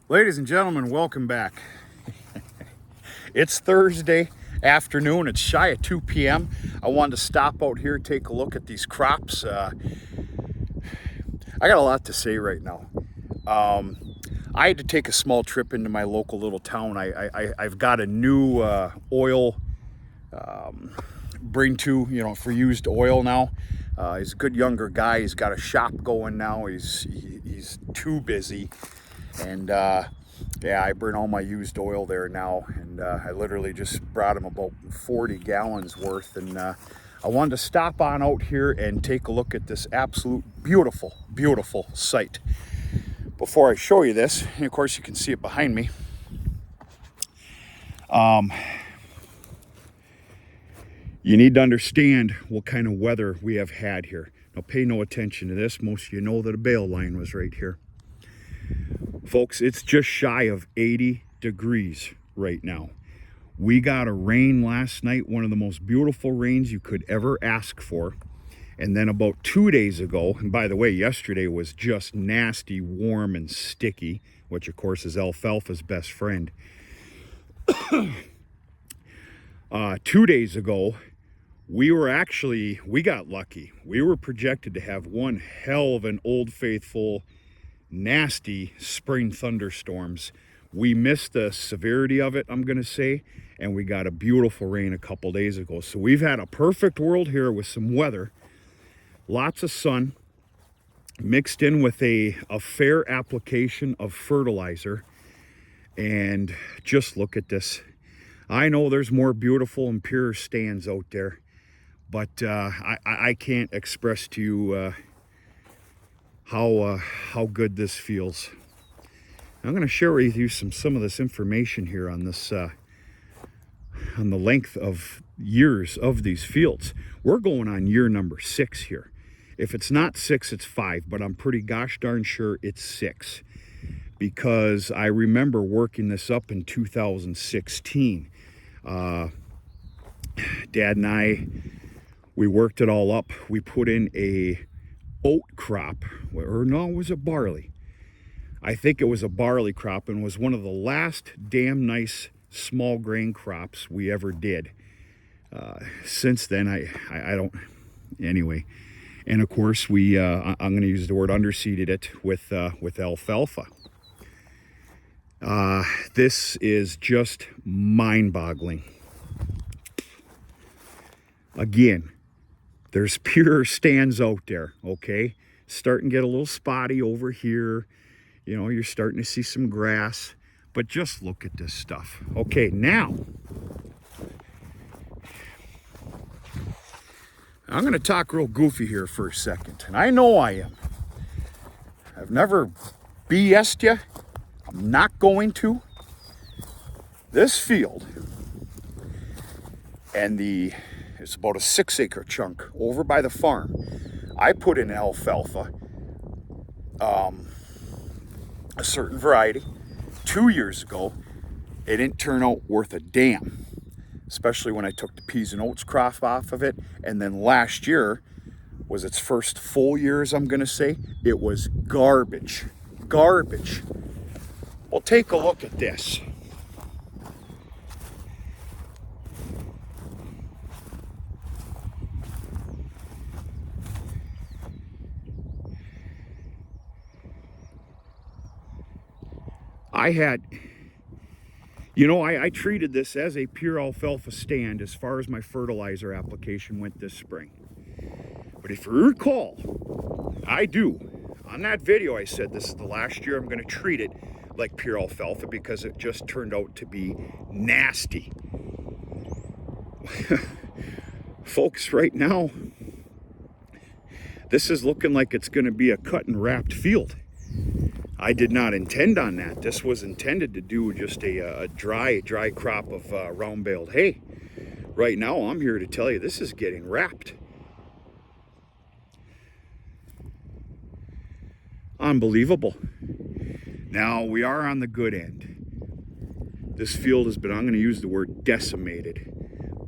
Ladies and gentlemen, welcome back. It's Thursday afternoon. It's shy of 2 p.m. I wanted to stop out here, take a look at these crops. I got a lot to say right now. I had to take a small trip into my local little town. I've got a new oil bring to, for used oil now. He's a good younger guy. He's got a shop going now. He's too busy. And yeah, I bring all my used oil there now, and I literally just brought him about 40 gallons worth, and I wanted to stop on out here and take a look at this absolute beautiful site. Before I show you this, and of course you can see it behind me, you need to understand what kind of weather we have had here. Now pay no attention to this. Most of you know that a bale line was right here. Folks, it's just shy of 80 degrees right now. We got a rain last night, one of the most beautiful rains you could ever ask for. And then about 2 days ago, and by the way, yesterday was just nasty, warm, and sticky, which of course is alfalfa's best friend. 2 days ago, we got lucky. We were projected to have one hell of an Old Faithful nasty spring thunderstorms. We missed the severity of it, I'm gonna say, and we got a beautiful rain a couple days ago. So we've had a perfect world here with some weather, lots of sun, mixed in with a fair application of fertilizer. And just look at this. I know there's more beautiful and pure stands out there, but I can't express to you how good this feels. I'm going to share with you some of this information here on this on the length of years of these fields. We're going on year number 6 here. If it's not 6, it's 5, but I'm pretty gosh darn sure it's 6, because I remember working this up in 2016. Dad and I, we worked it all up. We put in a oat crop, or no, it was a barley. I think it was a barley crop, and was one of the last damn nice small grain crops we ever did. Since then, I don't, anyway. And of course, I'm going to use the word underseeded it with alfalfa. This is just mind-boggling. Again, there's pure stands out there, okay? Starting to get a little spotty over here. You know, you're starting to see some grass. But just look at this stuff. Okay, now, I'm going to talk real goofy here for a second. And I know I am. I've never BS'd you. I'm not going to. This field and it's about a 6-acre chunk over by the farm. I put in alfalfa, a certain variety, 2 years ago. It didn't turn out worth a damn, especially when I took the peas and oats crop off of it. And then last year was its first full year, as I'm going to say. It was garbage. Well, take a look at this. I treated this as a pure alfalfa stand as far as my fertilizer application went this spring. But if you recall, on that video I said this is the last year I'm going to treat it like pure alfalfa, because it just turned out to be nasty. Folks, right now, this is looking like it's going to be a cut and wrapped field. I did not intend on that. This was intended to do just a dry crop of round-baled hay. Right now, I'm here to tell you this is getting wrapped. Unbelievable. Now, we are on the good end. This field has been, I'm going to use the word decimated,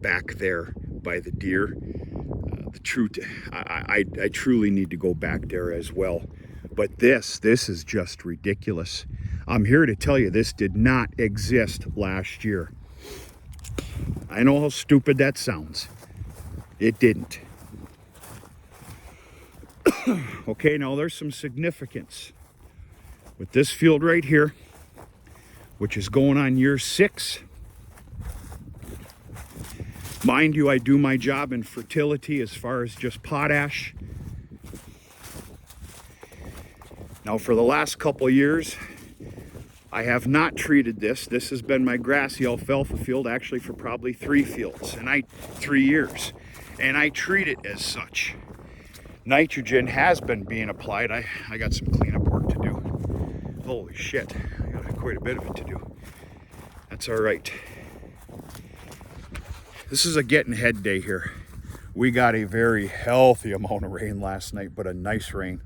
back there by the deer. I truly need to go back there as well. But this is just ridiculous. I'm here to tell you this did not exist last year. I know how stupid that sounds. It didn't. Okay, now there's some significance with this field right here, which is going on year 6. Mind you, I do my job in fertility as far as just potash. Now for the last couple years, I have not treated this. This has been my grassy alfalfa field actually for probably 3 fields, and 3 years. And I treat it as such. Nitrogen has been being applied. I got some cleanup work to do. Holy shit, I got quite a bit of it to do. That's all right. This is a getting ahead day here. We got a very healthy amount of rain last night, but a nice rain.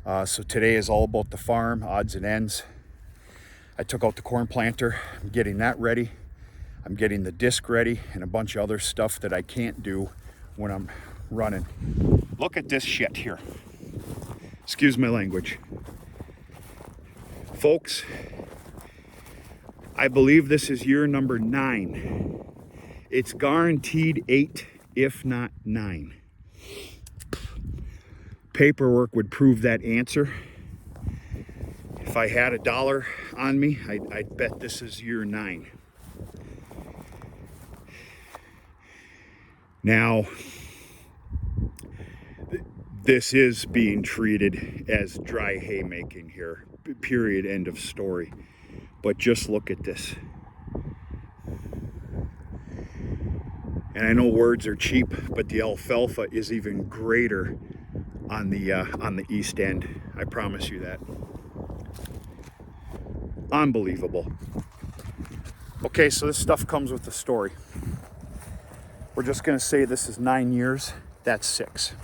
So today is all about the farm, odds and ends. I took out the corn planter. I'm getting that ready. I'm getting the disc ready and a bunch of other stuff that I can't do when I'm running. Look at this shit here. Excuse my language. Folks, I believe this is year number 9. It's guaranteed 8, if not 9. Paperwork would prove that answer. If I had $1 on me, I'd bet this is year 9. Now, this is being treated as dry haymaking here, period, end of story. But just look at this. And I know words are cheap, but the alfalfa is even greater on the east end. I promise you that. Unbelievable. Okay, so this stuff comes with the story. We're just gonna say this is 9 years, that's 6.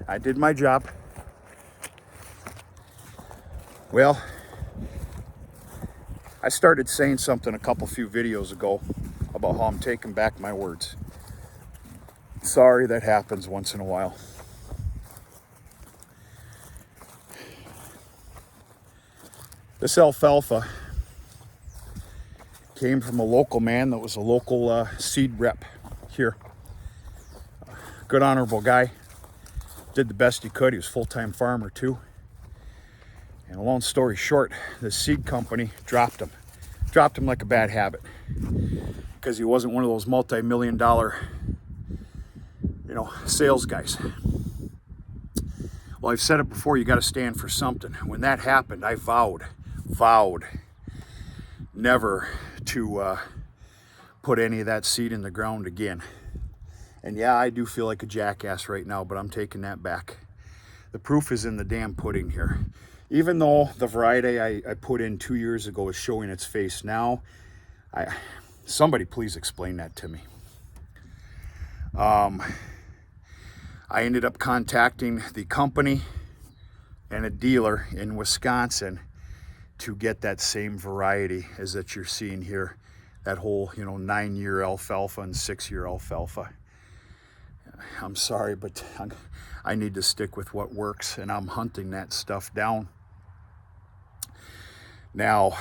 I did my job. Well, I started saying something a few videos ago about how I'm taking back my words. Sorry, that happens once in a while. This alfalfa came from a local man that was a local seed rep here. Good, honorable guy. Did the best he could. He was a full-time farmer too. And a long story short, the seed company dropped him. Dropped him like a bad habit. Because he wasn't one of those multi-million-dollar, sales guys. Well, I've said it before, you got to stand for something. When that happened, I vowed never to put any of that seed in the ground again. And yeah, I do feel like a jackass right now, but I'm taking that back. The proof is in the damn pudding here. Even though the variety I put in 2 years ago is showing its face now, somebody please explain that to me. I ended up contacting the company and a dealer in Wisconsin to get that same variety as that you're seeing here. That whole, 9-year alfalfa and 6-year alfalfa. I'm sorry, but I need to stick with what works, and I'm hunting that stuff down. Now,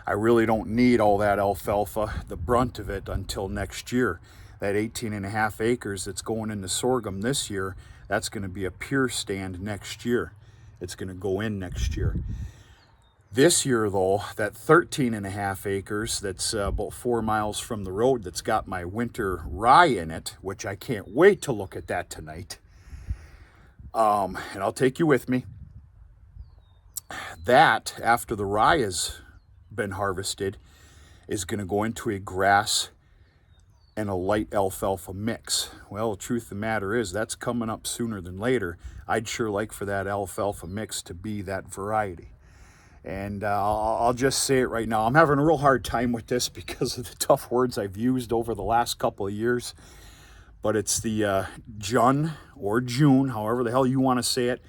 I really don't need all that alfalfa, the brunt of it, until next year. That 18.5 acres that's going into sorghum this year, that's going to be a pure stand next year. It's going to go in next year. This year, though, that 13.5 acres that's about 4 miles from the road that's got my winter rye in it, which I can't wait to look at that tonight. And I'll take you with me. That, after the rye has been harvested, is going to go into a grass and a light alfalfa mix. Well, the truth of the matter is that's coming up sooner than later. I'd sure like for that alfalfa mix to be that variety. And I'll just say it right now. I'm having a real hard time with this because of the tough words I've used over the last couple of years. But it's the Jun or June, however the hell you want to say it,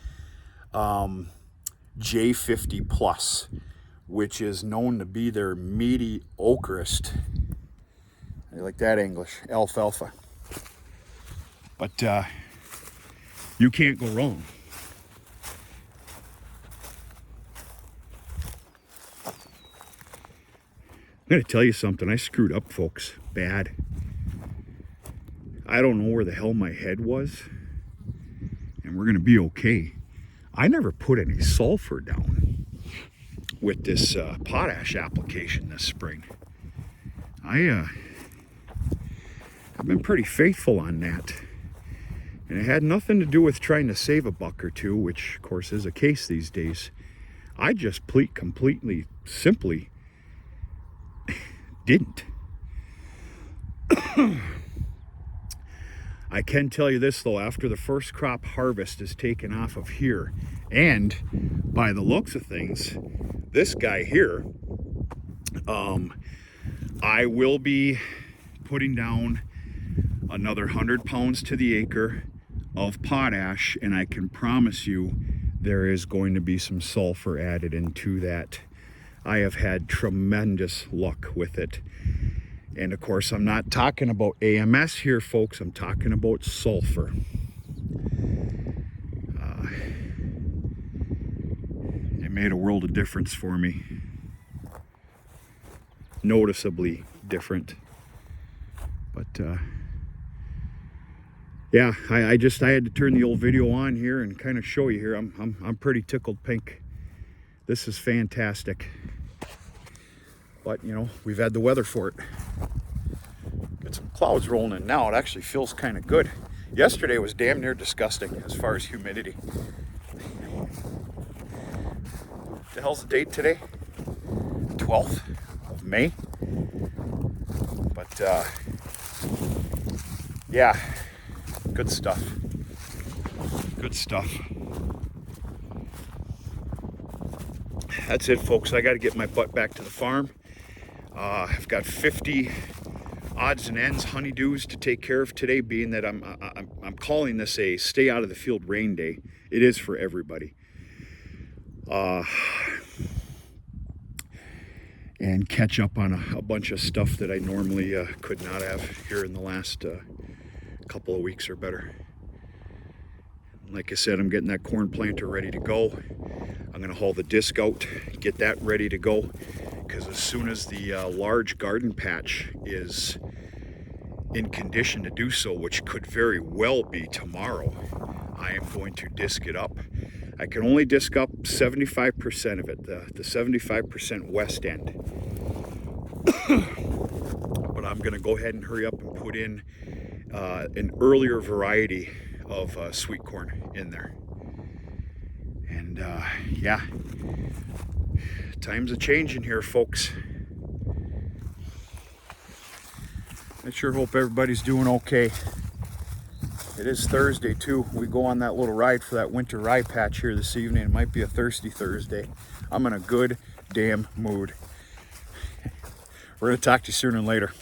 J50 Plus, which is known to be their mediocrest. I like that English, alfalfa. But you can't go wrong. going to tell you something. I screwed up, folks. Bad. I don't know where the hell my head was. And we're going to be okay. I never put any sulfur down with this potash application this spring. I've been pretty faithful on that. And it had nothing to do with trying to save a buck or two, which of course is a case these days. I just completely, simply didn't. I can tell you this though, after the first crop harvest is taken off of here, and by the looks of things, this guy here, I will be putting down another 100 pounds to the acre of potash, and I can promise you there is going to be some sulfur added into that. I have had tremendous luck with it. And of course, I'm not talking about AMS here, folks. I'm talking about sulfur. It made a world of difference for me. Noticeably different. But yeah, I had to turn the old video on here and kind of show you here. I'm pretty tickled pink. This is fantastic. But you know, we've had the weather for it. Got some clouds rolling in now. It actually feels kind of good. Yesterday was damn near disgusting as far as humidity. What the hell's the date today? 12th of May. But yeah, good stuff. Good stuff. That's it, folks. I got to get my butt back to the farm. I've got 50 odds and ends honeydews to take care of today, being that I'm calling this a stay out of the field rain day. It is for everybody. And catch up on a bunch of stuff that I normally could not have here in the last couple of weeks or better. Like I said, I'm getting that corn planter ready to go. I'm going to haul the disc out, get that ready to go, because as soon as the large garden patch is in condition to do so, which could very well be tomorrow, I am going to disc it up. I can only disc up 75% of it, the 75% west end. But I'm going to go ahead and hurry up and put in an earlier variety of sweet corn in there. And yeah, times are changing here, folks. I sure hope everybody's doing okay. It is Thursday too. We go on that little ride for that winter rye patch here this evening. It might be a thirsty Thursday. I'm in a good damn mood. We're gonna talk to you sooner than later.